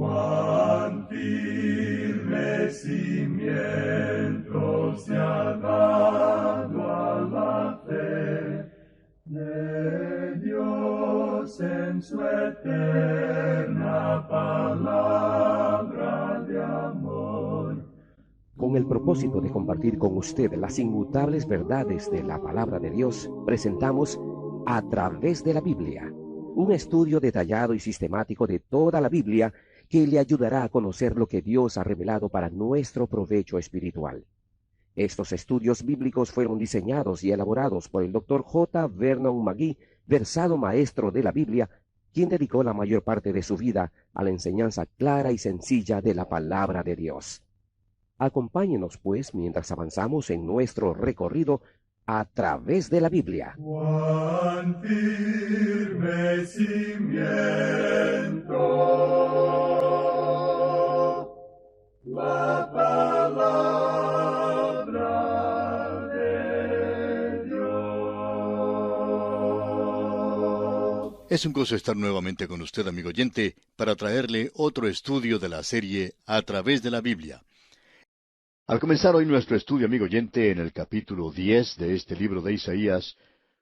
Cuán firme cimiento se ha dado a la fe de Dios en su eterna palabra de amor. Con el propósito de compartir con usted las inmutables verdades de la palabra de Dios, presentamos A través de la Biblia, un estudio detallado y sistemático de toda la Biblia que le ayudará a conocer lo que Dios ha revelado para nuestro provecho espiritual. Estos estudios bíblicos fueron diseñados y elaborados por el Dr. J. Vernon McGee, versado maestro de la Biblia, quien dedicó la mayor parte de su vida a la enseñanza clara y sencilla de la palabra de Dios. Acompáñenos, pues, mientras avanzamos en nuestro recorrido a través de la Biblia. Cuán firme cimiento la palabra de Dios. Es un gozo estar nuevamente con usted, amigo oyente, para traerle otro estudio de la serie A través de la Biblia. Al comenzar hoy nuestro estudio, amigo oyente, en el capítulo 10 de este libro de Isaías,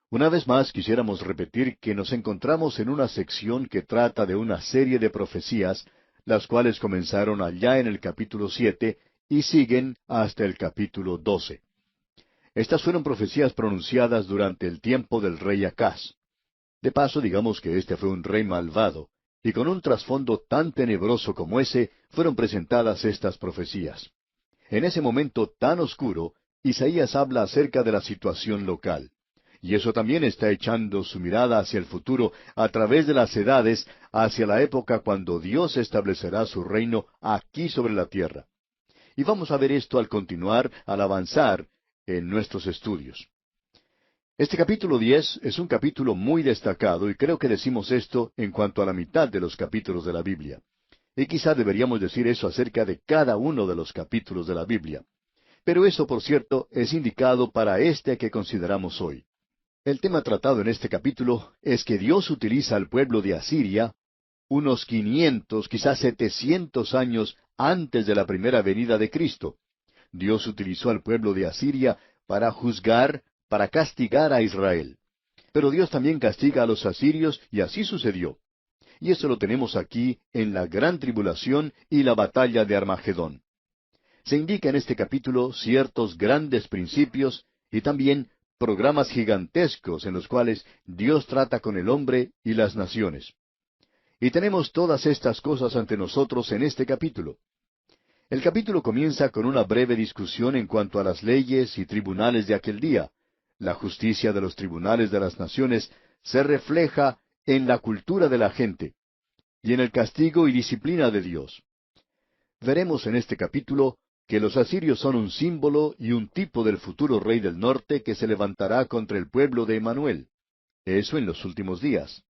una vez más quisiéramos repetir que nos encontramos en una sección que trata de una serie de profecías, las cuales comenzaron allá en el capítulo 7 y siguen hasta el capítulo 12. Estas fueron profecías pronunciadas durante el tiempo del rey Acaz. De paso, digamos que este fue un rey malvado, y con un trasfondo tan tenebroso como ese, fueron presentadas estas profecías. En ese momento tan oscuro, Isaías habla acerca de la situación local. Y eso también está echando su mirada hacia el futuro a través de las edades, hacia la época cuando Dios establecerá su reino aquí sobre la tierra. Y vamos a ver esto al continuar, al avanzar en nuestros estudios. Este capítulo 10 es un capítulo muy destacado y creo que decimos esto en cuanto a la mitad de los capítulos de la Biblia. Y quizá deberíamos decir eso acerca de cada uno de los capítulos de la Biblia. Pero eso, por cierto, es indicado para este que consideramos hoy. El tema tratado en este capítulo es que Dios utiliza al pueblo de Asiria unos 500, quizás 700 años antes de la primera venida de Cristo. Dios utilizó al pueblo de Asiria para juzgar, para castigar a Israel. Pero Dios también castiga a los asirios y así sucedió. Y eso lo tenemos aquí en la gran tribulación y la batalla de Armagedón. Se indica en este capítulo ciertos grandes principios y también programas gigantescos en los cuales Dios trata con el hombre y las naciones. Y tenemos todas estas cosas ante nosotros en este capítulo. El capítulo comienza con una breve discusión en cuanto a las leyes y tribunales de aquel día. La justicia de los tribunales de las naciones se refleja en la cultura de la gente y en el castigo y disciplina de Dios. Veremos en este capítulo que los asirios son un símbolo y un tipo del futuro rey del norte que se levantará contra el pueblo de Emanuel. Eso en los últimos días.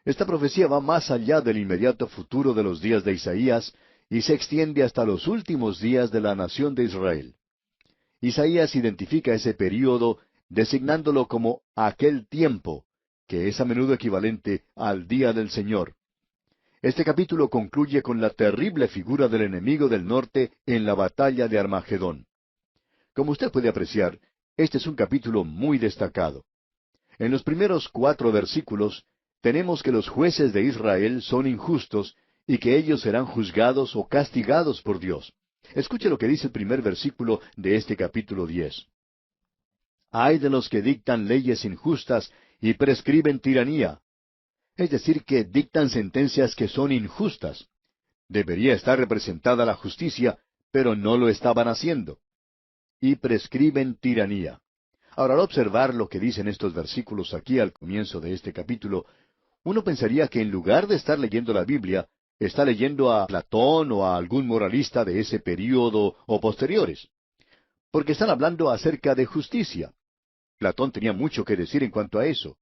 Esta profecía va más allá del inmediato futuro de los días de Isaías y se extiende hasta los últimos días de la nación de Israel. Isaías identifica ese período designándolo como aquel tiempo, que es a menudo equivalente al día del Señor. Este capítulo concluye con la terrible figura del enemigo del norte en la batalla de Armagedón. Como usted puede apreciar, este es un capítulo muy destacado. En los primeros 4 versículos tenemos que los jueces de Israel son injustos y que ellos serán juzgados o castigados por Dios. Escuche lo que dice el primer versículo de este capítulo 10. Ay de los que dictan leyes injustas y prescriben tiranía. Es decir, que dictan sentencias que son injustas. Debería estar representada la justicia, pero no lo estaban haciendo. Y prescriben tiranía. Ahora, al observar lo que dicen estos versículos aquí al comienzo de este capítulo, uno pensaría que en lugar de estar leyendo la Biblia, está leyendo a Platón o a algún moralista de ese período o posteriores. Porque están hablando acerca de justicia. Platón tenía mucho que decir en cuanto a eso.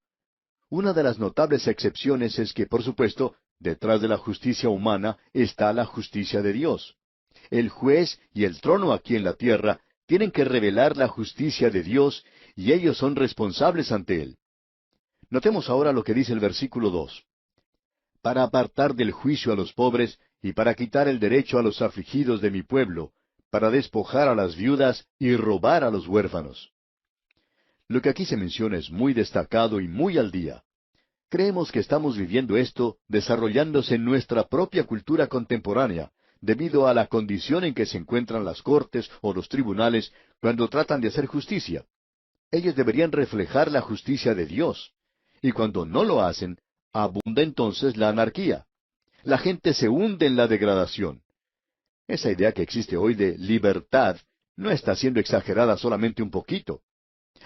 Una de las notables excepciones es que, por supuesto, detrás de la justicia humana está la justicia de Dios. El juez y el trono aquí en la tierra tienen que revelar la justicia de Dios y ellos son responsables ante Él. Notemos ahora lo que dice el versículo 2. Para apartar del juicio a los pobres y para quitar el derecho a los afligidos de mi pueblo, para despojar a las viudas y robar a los huérfanos. Lo que aquí se menciona es muy destacado y muy al día. Creemos que estamos viviendo esto desarrollándose en nuestra propia cultura contemporánea, debido a la condición en que se encuentran las cortes o los tribunales cuando tratan de hacer justicia. Ellos deberían reflejar la justicia de Dios, y cuando no lo hacen, abunda entonces la anarquía. La gente se hunde en la degradación. Esa idea que existe hoy de libertad no está siendo exagerada solamente un poquito.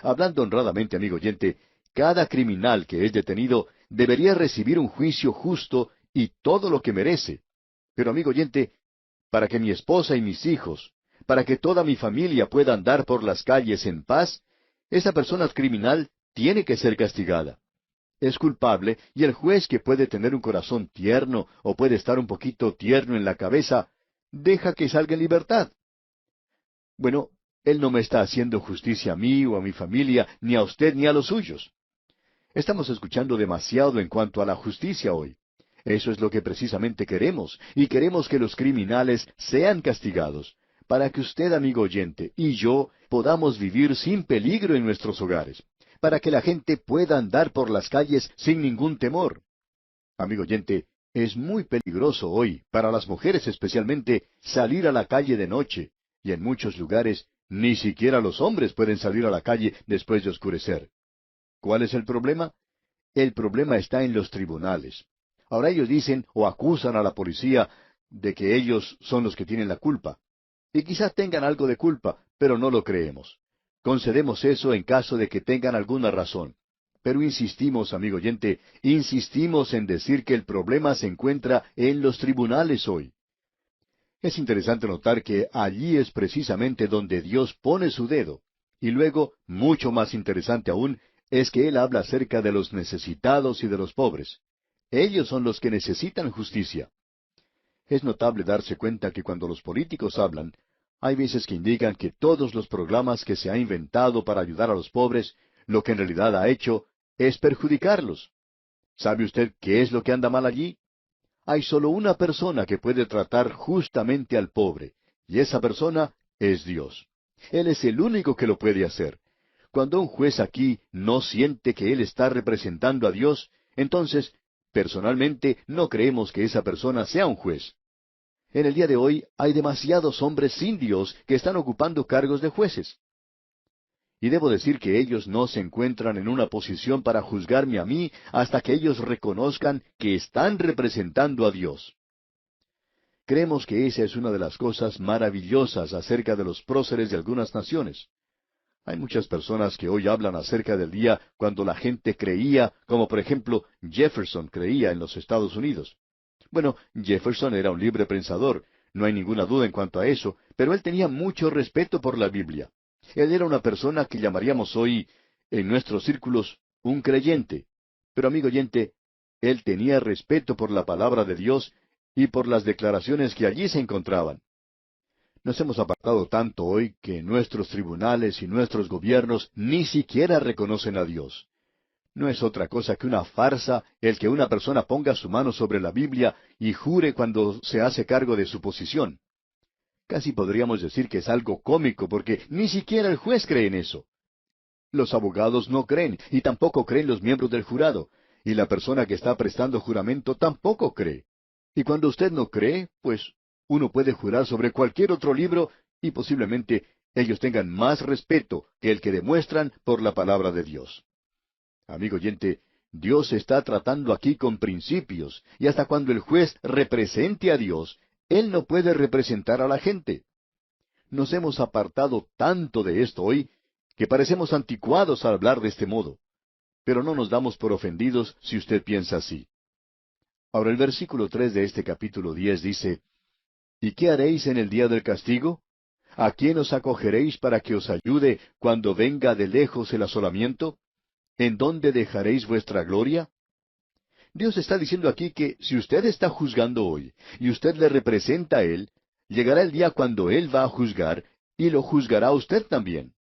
Hablando honradamente, amigo oyente, cada criminal que es detenido debería recibir un juicio justo y todo lo que merece. Pero, amigo oyente, para que mi esposa y mis hijos, para que toda mi familia pueda andar por las calles en paz, esa persona criminal tiene que ser castigada. Es culpable, y el juez, que puede tener un corazón tierno o puede estar un poquito tierno en la cabeza, deja que salga en libertad. Bueno, él no me está haciendo justicia a mí o a mi familia, ni a usted ni a los suyos. Estamos escuchando demasiado en cuanto a la justicia hoy. Eso es lo que precisamente queremos, y queremos que los criminales sean castigados, para que usted, amigo oyente, y yo podamos vivir sin peligro en nuestros hogares, para que la gente pueda andar por las calles sin ningún temor. Amigo oyente, es muy peligroso hoy, para las mujeres especialmente, salir a la calle de noche, y en muchos lugares ni siquiera los hombres pueden salir a la calle después de oscurecer. ¿Cuál es el problema? El problema está en los tribunales. Ahora ellos dicen o acusan a la policía de que ellos son los que tienen la culpa. Y quizás tengan algo de culpa, pero no lo creemos. Concedemos eso en caso de que tengan alguna razón. Pero insistimos, amigo oyente, insistimos en decir que el problema se encuentra en los tribunales hoy. Es interesante notar que allí es precisamente donde Dios pone su dedo. Y luego, mucho más interesante aún, es que Él habla acerca de los necesitados y de los pobres. Ellos son los que necesitan justicia. Es notable darse cuenta que cuando los políticos hablan, hay veces que indican que todos los programas que se ha inventado para ayudar a los pobres, lo que en realidad ha hecho es perjudicarlos. ¿Sabe usted qué es lo que anda mal allí? Hay solo una persona que puede tratar justamente al pobre, y esa persona es Dios. Él es el único que lo puede hacer. Cuando un juez aquí no siente que él está representando a Dios, entonces, personalmente, no creemos que esa persona sea un juez. En el día de hoy hay demasiados hombres sin Dios que están ocupando cargos de jueces. Y debo decir que ellos no se encuentran en una posición para juzgarme a mí hasta que ellos reconozcan que están representando a Dios. Creemos que esa es una de las cosas maravillosas acerca de los próceres de algunas naciones. Hay muchas personas que hoy hablan acerca del día cuando la gente creía, como por ejemplo Jefferson creía en los Estados Unidos. Bueno, Jefferson era un libre pensador, no hay ninguna duda en cuanto a eso, pero él tenía mucho respeto por la Biblia. Él era una persona que llamaríamos hoy, en nuestros círculos, un creyente. Pero amigo oyente, él tenía respeto por la palabra de Dios y por las declaraciones que allí se encontraban. Nos hemos apartado tanto hoy que nuestros tribunales y nuestros gobiernos ni siquiera reconocen a Dios. No es otra cosa que una farsa el que una persona ponga su mano sobre la Biblia y jure cuando se hace cargo de su posición. Casi podríamos decir que es algo cómico porque ni siquiera el juez cree en eso. Los abogados no creen y tampoco creen los miembros del jurado, y la persona que está prestando juramento tampoco cree. Y cuando usted no cree, pues uno puede jurar sobre cualquier otro libro y posiblemente ellos tengan más respeto que el que demuestran por la palabra de Dios. Amigo oyente, Dios está tratando aquí con principios, y hasta cuando el juez represente a Dios, Él no puede representar a la gente. Nos hemos apartado tanto de esto hoy que parecemos anticuados al hablar de este modo. Pero no nos damos por ofendidos si usted piensa así. Ahora el versículo 3 de este capítulo 10 dice, ¿Y qué haréis en el día del castigo? ¿A quién os acogeréis para que os ayude cuando venga de lejos el asolamiento? ¿En dónde dejaréis vuestra gloria? Dios está diciendo aquí que si usted está juzgando hoy, y usted le representa a Él, llegará el día cuando Él va a juzgar, y lo juzgará a usted también.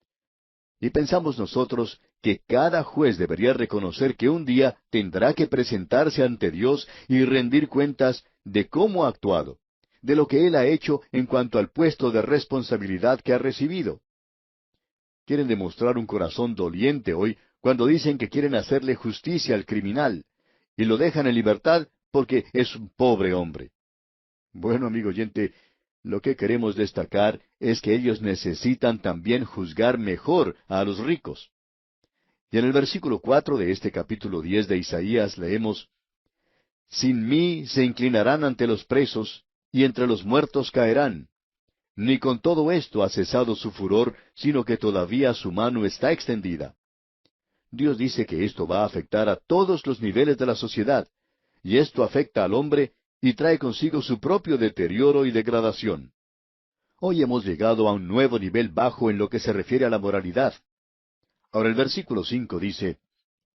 Y pensamos nosotros que cada juez debería reconocer que un día tendrá que presentarse ante Dios y rendir cuentas de cómo ha actuado. de lo que él ha hecho en cuanto al puesto de responsabilidad que ha recibido. Quieren demostrar un corazón doliente hoy cuando dicen que quieren hacerle justicia al criminal, y lo dejan en libertad porque es un pobre hombre. Bueno, amigo oyente, lo que queremos destacar es que ellos necesitan también juzgar mejor a los ricos. Y en el versículo 4 de este capítulo 10 de Isaías leemos: Sin mí se inclinarán ante los presos, y entre los muertos caerán. Ni con todo esto ha cesado su furor, sino que todavía su mano está extendida. Dios dice que esto va a afectar a todos los niveles de la sociedad, y esto afecta al hombre y trae consigo su propio deterioro y degradación. Hoy hemos llegado a un nuevo nivel bajo en lo que se refiere a la moralidad. Ahora el versículo 5 dice: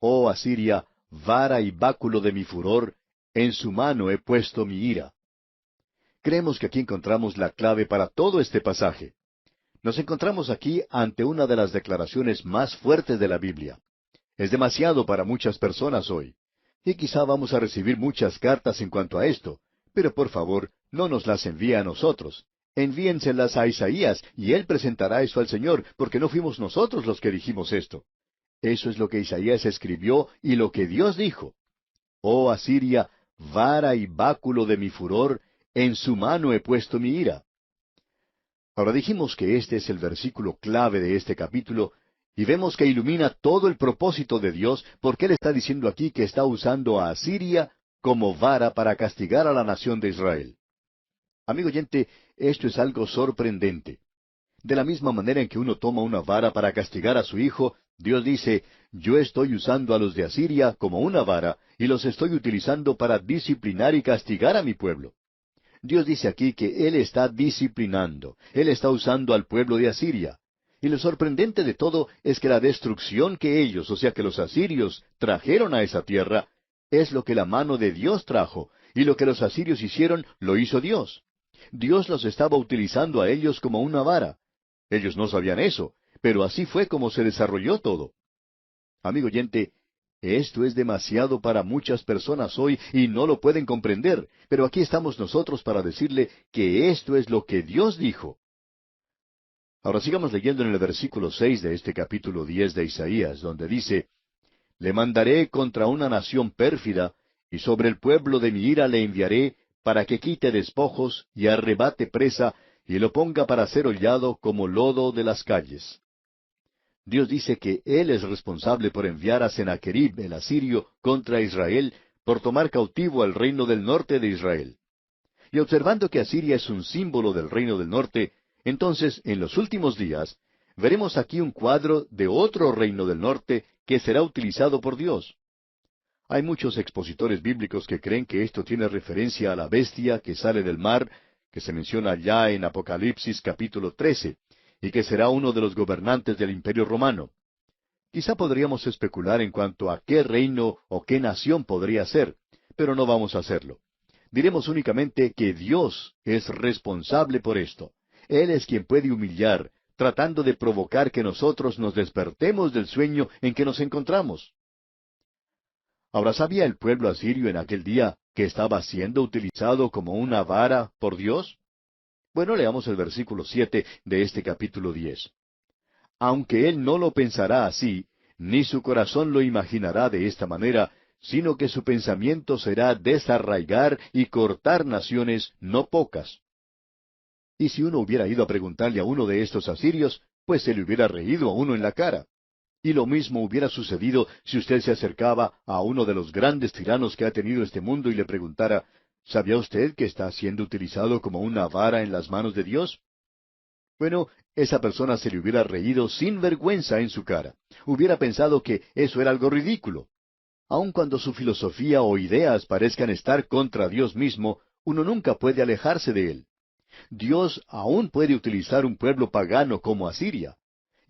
Oh Asiria, vara y báculo de mi furor, en su mano he puesto mi ira. Creemos que aquí encontramos la clave para todo este pasaje. Nos encontramos aquí ante una de las declaraciones más fuertes de la Biblia. Es demasiado para muchas personas hoy. Y quizá vamos a recibir muchas cartas en cuanto a esto, pero por favor, no nos las envíe a nosotros. Envíenselas a Isaías, y él presentará eso al Señor, porque no fuimos nosotros los que dijimos esto. Eso es lo que Isaías escribió y lo que Dios dijo. Oh Asiria, vara y báculo de mi furor, en su mano he puesto mi ira. Ahora dijimos que este es el versículo clave de este capítulo, y vemos que ilumina todo el propósito de Dios, porque Él está diciendo aquí que está usando a Asiria como vara para castigar a la nación de Israel. Amigo oyente, esto es algo sorprendente. De la misma manera en que uno toma una vara para castigar a su hijo, Dios dice: Yo estoy usando a los de Asiria como una vara, y los estoy utilizando para disciplinar y castigar a mi pueblo. Dios dice aquí que Él está disciplinando, Él está usando al pueblo de Asiria. Y lo sorprendente de todo es que la destrucción que ellos, o sea que los asirios, trajeron a esa tierra, es lo que la mano de Dios trajo, y lo que los asirios hicieron, lo hizo Dios. Dios los estaba utilizando a ellos como una vara. Ellos no sabían eso, pero así fue como se desarrolló todo. Amigo oyente, esto es demasiado para muchas personas hoy y no lo pueden comprender, pero aquí estamos nosotros para decirle que esto es lo que Dios dijo. Ahora sigamos leyendo en el versículo 6 de este capítulo 10 de Isaías, donde dice: Le mandaré contra una nación pérfida, y sobre el pueblo de mi ira le enviaré, para que quite despojos, y arrebate presa, y lo ponga para ser hollado como lodo de las calles. Dios dice que Él es responsable por enviar a Sennacherib, el asirio, contra Israel, por tomar cautivo al reino del norte de Israel. Y observando que Asiria es un símbolo del reino del norte, entonces, en los últimos días, veremos aquí un cuadro de otro reino del norte que será utilizado por Dios. Hay muchos expositores bíblicos que creen que esto tiene referencia a la bestia que sale del mar, que se menciona allá en Apocalipsis capítulo 13, y que será uno de los gobernantes del Imperio Romano. Quizá podríamos especular en cuanto a qué reino o qué nación podría ser, pero no vamos a hacerlo. Diremos únicamente que Dios es responsable por esto. Él es quien puede humillar, tratando de provocar que nosotros nos despertemos del sueño en que nos encontramos. Ahora, ¿sabía el pueblo asirio en aquel día que estaba siendo utilizado como una vara por Dios? Bueno, leamos el versículo 7 de este capítulo 10. Aunque él no lo pensará así, ni su corazón lo imaginará de esta manera, sino que su pensamiento será desarraigar y cortar naciones no pocas. Y si uno hubiera ido a preguntarle a uno de estos asirios, pues se le hubiera reído a uno en la cara. Y lo mismo hubiera sucedido si usted se acercaba a uno de los grandes tiranos que ha tenido este mundo y le preguntara: ¿sabía usted que está siendo utilizado como una vara en las manos de Dios? Bueno, esa persona se le hubiera reído sin vergüenza en su cara. Hubiera pensado que eso era algo ridículo. Aun cuando su filosofía o ideas parezcan estar contra Dios mismo, uno nunca puede alejarse de él. Dios aún puede utilizar un pueblo pagano como Asiria.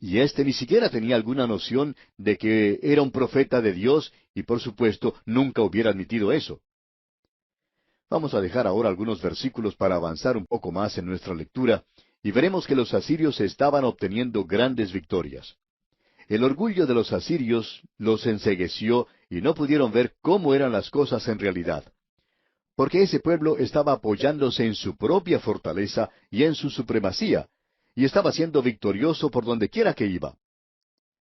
Y éste ni siquiera tenía alguna noción de que era un profeta de Dios y por supuesto nunca hubiera admitido eso. Vamos a dejar ahora algunos versículos para avanzar un poco más en nuestra lectura y veremos que los asirios estaban obteniendo grandes victorias. El orgullo de los asirios los encegueció y no pudieron ver cómo eran las cosas en realidad. porque ese pueblo estaba apoyándose en su propia fortaleza y en su supremacía, y estaba siendo victorioso por donde quiera que iba.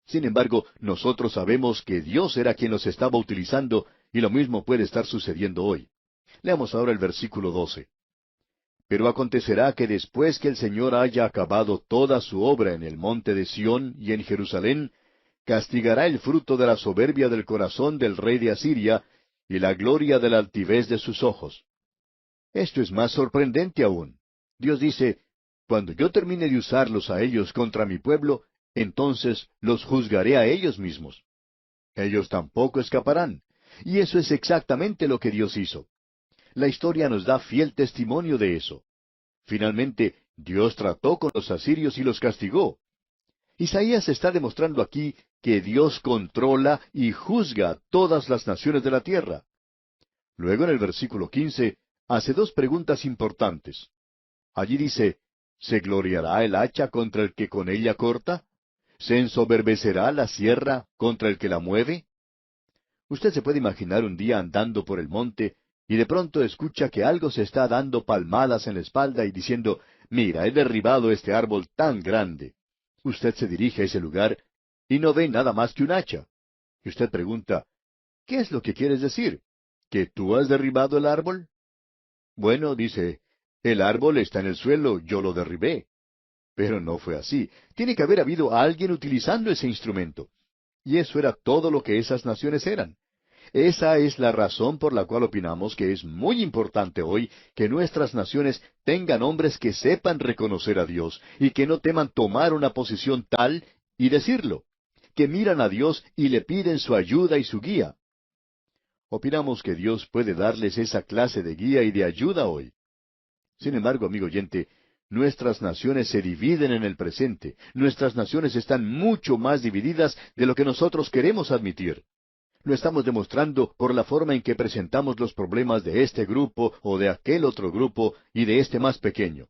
Sin embargo, nosotros sabemos que Dios era quien los estaba utilizando, y lo mismo puede estar sucediendo hoy. Leamos ahora el versículo 12. Pero acontecerá que después que el Señor haya acabado toda su obra en el monte de Sión y en Jerusalén, castigará el fruto de la soberbia del corazón del rey de Asiria y la gloria de la altivez de sus ojos. Esto es más sorprendente aún. Dios dice, cuando yo termine de usarlos a ellos contra mi pueblo, entonces los juzgaré a ellos mismos. Ellos tampoco escaparán. Y eso es exactamente lo que Dios hizo. La historia nos da fiel testimonio de eso. Finalmente, Dios trató con los asirios y los castigó. Isaías está demostrando aquí que Dios controla y juzga a todas las naciones de la tierra. Luego en el versículo 15 hace dos preguntas importantes. Allí dice, ¿se gloriará el hacha contra el que con ella corta? ¿Se ensoberbecerá la sierra contra el que la mueve? Usted se puede imaginar un día andando por el monte y de pronto escucha que algo se está dando palmadas en la espalda y diciendo, mira, he derribado este árbol tan grande. Usted se dirige a ese lugar y no ve nada más que un hacha. Y usted pregunta, ¿qué es lo que quieres decir? ¿Que tú has derribado el árbol? Bueno, dice, el árbol está en el suelo, yo lo derribé. Pero no fue así. Tiene que haber habido alguien utilizando ese instrumento. Y eso era todo lo que esas naciones eran. Esa es la razón por la cual opinamos que es muy importante hoy que nuestras naciones tengan hombres que sepan reconocer a Dios y que no teman tomar una posición tal y decirlo, que miran a Dios y le piden su ayuda y su guía. Opinamos que Dios puede darles esa clase de guía y de ayuda hoy. Sin embargo, amigo oyente, nuestras naciones se dividen en el presente. Nuestras naciones están mucho más divididas de lo que nosotros queremos admitir. Lo estamos demostrando por la forma en que presentamos los problemas de este grupo o de aquel otro grupo y de este más pequeño.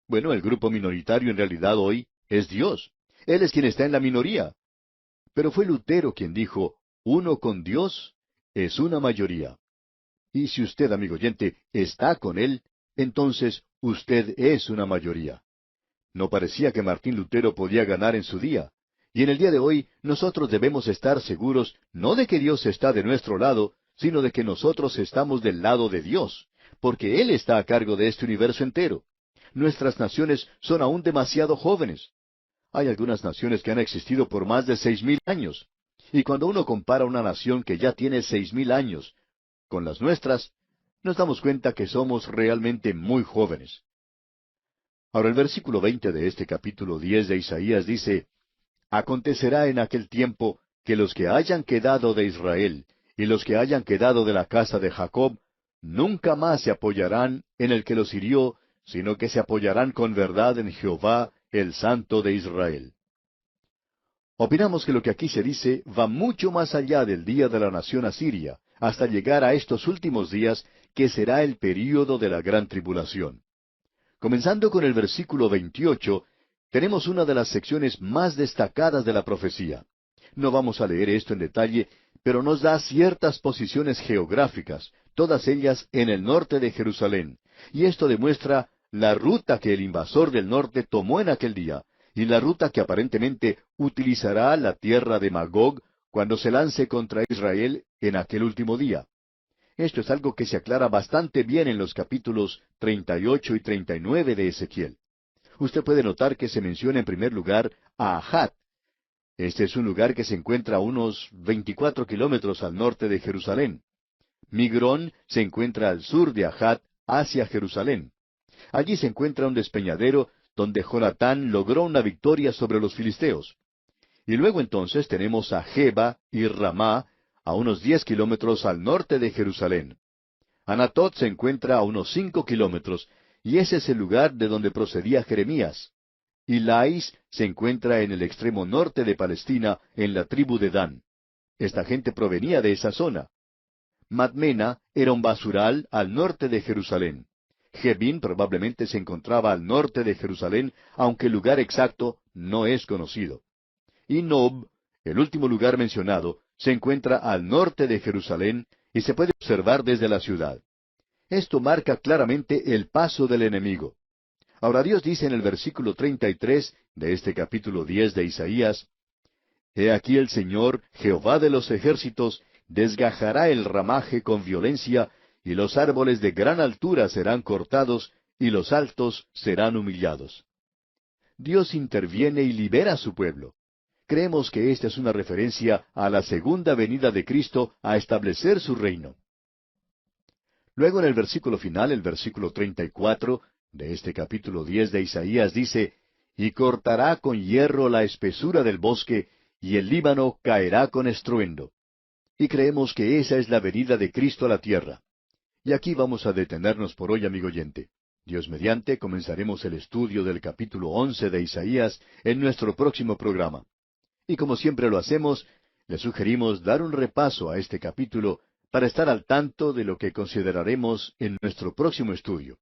Bueno, el grupo minoritario en realidad hoy es Dios. Él es quien está en la minoría. Pero fue Lutero quien dijo, uno con Dios es una mayoría. Y si usted, amigo oyente, está con Él, entonces usted es una mayoría. No parecía que Martín Lutero podía ganar en su día. Y en el día de hoy nosotros debemos estar seguros no de que Dios está de nuestro lado, sino de que nosotros estamos del lado de Dios, porque Él está a cargo de este universo entero. Nuestras naciones son aún demasiado jóvenes. Hay algunas naciones que han existido por más de 6,000 años. Y cuando uno compara una nación que ya tiene 6,000 años con las nuestras, nos damos cuenta que somos realmente muy jóvenes. Ahora el versículo 20 de este capítulo 10 de Isaías dice, acontecerá en aquel tiempo que los que hayan quedado de Israel y los que hayan quedado de la casa de Jacob nunca más se apoyarán en el que los hirió, sino que se apoyarán con verdad en Jehová, el Santo de Israel. Opinamos que lo que aquí se dice va mucho más allá del día de la nación asiria, hasta llegar a estos últimos días, que será el período de la gran tribulación. Comenzando con el versículo 28, tenemos una de las secciones más destacadas de la profecía. No vamos a leer esto en detalle, pero nos da ciertas posiciones geográficas, todas ellas en el norte de Jerusalén. Y esto demuestra la ruta que el invasor del norte tomó en aquel día, y la ruta que aparentemente utilizará la tierra de Magog cuando se lance contra Israel en aquel último día. Esto es algo que se aclara bastante bien en los capítulos 38 y 39 de Ezequiel. Usted puede notar que se menciona en primer lugar a Ahat. Este es un lugar que se encuentra a unos 24 kilómetros al norte de Jerusalén. Migrón se encuentra al sur de Ahat, hacia Jerusalén. Allí se encuentra un despeñadero donde Jonatán logró una victoria sobre los filisteos. Y luego entonces tenemos a Geba y Ramá, a unos 10 kilómetros al norte de Jerusalén. Anatot se encuentra a unos 5 kilómetros, y ese es el lugar de donde procedía Jeremías. Y Lais se encuentra en el extremo norte de Palestina, en la tribu de Dan. Esta gente provenía de esa zona. Madmena era un basural al norte de Jerusalén. Jebín probablemente se encontraba al norte de Jerusalén, aunque el lugar exacto no es conocido. Y Nob, el último lugar mencionado, se encuentra al norte de Jerusalén y se puede observar desde la ciudad. Esto marca claramente el paso del enemigo. Ahora Dios dice en el versículo 33 de este capítulo 10 de Isaías, He aquí el Señor, Jehová de los ejércitos, desgajará el ramaje con violencia, y los árboles de gran altura serán cortados, y los altos serán humillados. Dios interviene y libera a su pueblo. Creemos que esta es una referencia a la segunda venida de Cristo a establecer su reino. Luego en el versículo final, el versículo 34 de este capítulo 10 de Isaías dice, Y cortará con hierro la espesura del bosque, y el Líbano caerá con estruendo. Y creemos que esa es la venida de Cristo a la tierra. Y aquí vamos a detenernos por hoy, amigo oyente. Dios mediante, comenzaremos el estudio del capítulo 11 de Isaías en nuestro próximo programa. Y como siempre lo hacemos, le sugerimos dar un repaso a este capítulo para estar al tanto de lo que consideraremos en nuestro próximo estudio.